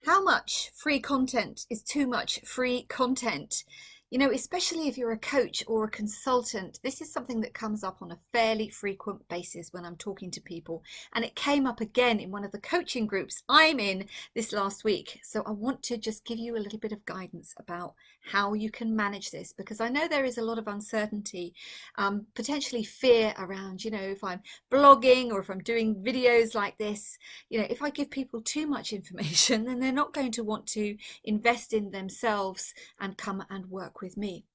How much free content is too much free content? You know, especially if you're a coach or a consultant, this is something that comes up on a fairly frequent basis when I'm talking to people. And it came up again in one of the coaching groups I'm in this last week. So I want to just give you a little bit of guidance about how you can manage this, because I know there is a lot of uncertainty, potentially fear around, if I'm blogging or if I'm doing videos like this, if I give people too much information, then they're not going to want to invest in themselves and come and work with me.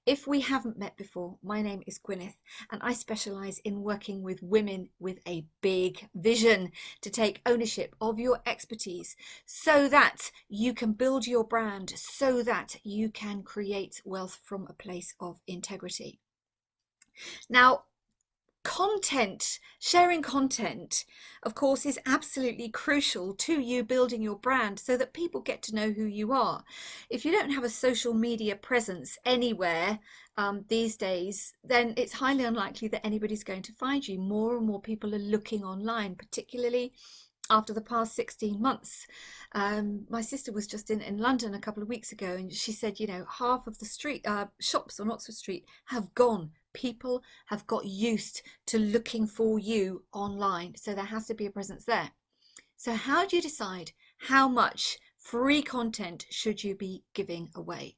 If we haven't met before, my name is Gwyneth and I specialize in working with women with a big vision to take ownership of your expertise so that you can build your brand, so that you can create wealth from a place of integrity. Now, sharing content, of course, is absolutely crucial to you building your brand so that people get to know who you are. If you don't have a social media presence anywhere these days, then it's highly unlikely that anybody's going to find you. More and more people are looking online, particularly after the past 16 months. My sister was just in London a couple of weeks ago, and she said, half of the street shops on Oxford Street have gone. People have got used to looking for you online, so there has to be a presence there. So how do you decide how much free content should you be giving away?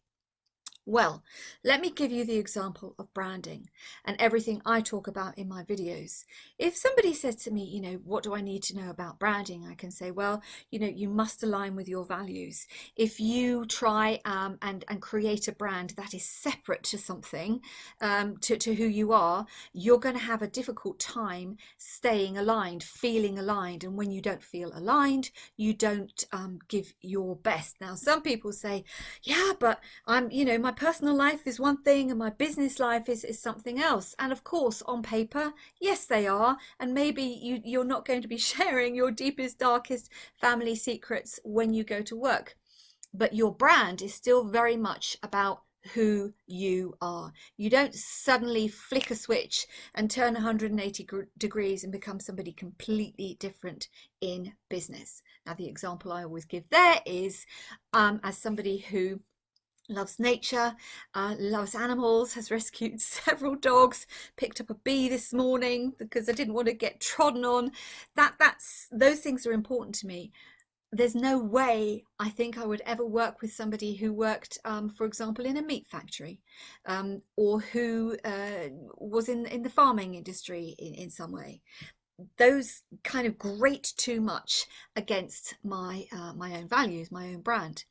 Well, let me give you the example of branding and everything I talk about in my videos. If somebody says to me, what do I need to know about branding? I can say, well, you must align with your values. If you try and create a brand that is separate to something, to who you are, you're going to have a difficult time staying aligned, feeling aligned. And when you don't feel aligned, you don't give your best. Now, some people say, yeah, but my personal life is one thing and my business life is something else. And of course, on paper, yes, they are. And maybe you're not going to be sharing your deepest, darkest family secrets when you go to work. But your brand is still very much about who you are. You don't suddenly flick a switch and turn 180 degrees and become somebody completely different in business. Now, the example I always give there is as somebody who loves nature, loves animals, has rescued several dogs, picked up a bee this morning because I didn't want to get trodden on. Those things are important to me. There's no way I think I would ever work with somebody who worked, for example, in a meat factory, or who was in the farming industry in some way. Those kind of grate too much against my own values, my own brand.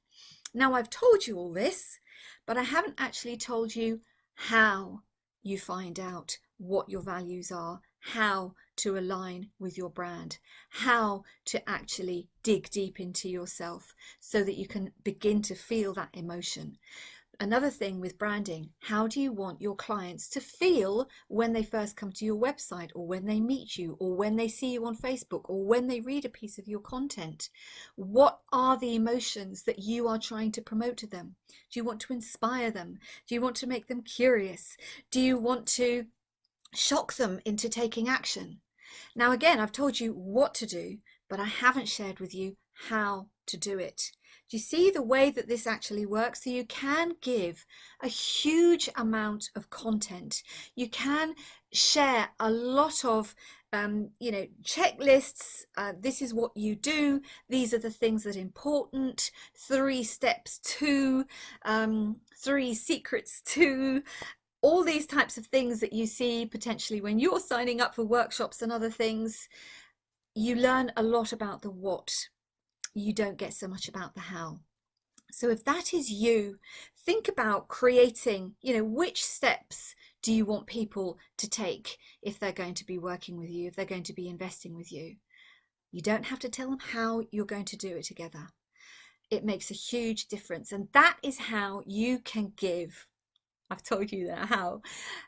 Now, I've told you all this, but I haven't actually told you how you find out what your values are, how to align with your brand, how to actually dig deep into yourself so that you can begin to feel that emotion. Another thing with branding, how do you want your clients to feel when they first come to your website, or when they meet you, or when they see you on Facebook, or when they read a piece of your content? What are the emotions that you are trying to promote to them? Do you want to inspire them? Do you want to make them curious? Do you want to shock them into taking action? Now, again, I've told you what to do, but I haven't shared with you how to do it. Do you see the way that this actually works? So you can give a huge amount of content. You can share a lot of checklists. This is what you do. These are the things that are important. 3 steps to, 3 secrets to. All these types of things that you see potentially when you're signing up for workshops and other things. You learn a lot about the what. You don't get so much about the how. So if that is you, think about creating, which steps do you want people to take if they're going to be working with you, if they're going to be investing with you. You don't have to tell them how you're going to do it together. It makes a huge difference. And that is how you can give. I've told you that how.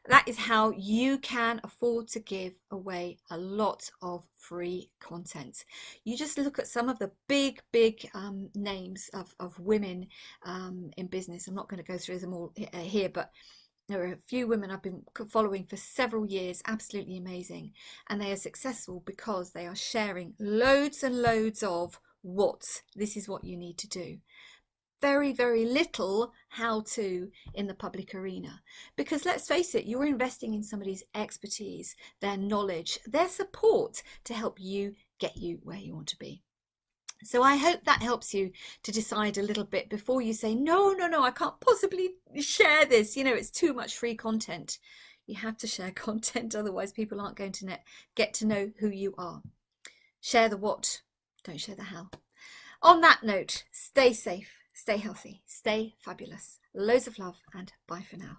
That is how you can afford to give away a lot of free content. You just look at some of the big names of women in business. I'm not going to go through them all here, but there are a few women I've been following for several years, absolutely amazing. And they are successful because they are sharing loads and loads of what. This is what you need to do. Very, very little how to in the public arena, because let's face it, you're investing in somebody's expertise, their knowledge, their support to help you get you where you want to be. So I hope that helps you to decide a little bit before you say, no, I can't possibly share this. You know, it's too much free content. You have to share content, otherwise people aren't going to get to know who you are. Share the what, don't share the how. On that note, stay safe, stay healthy, stay fabulous. Loads of love, and bye for now.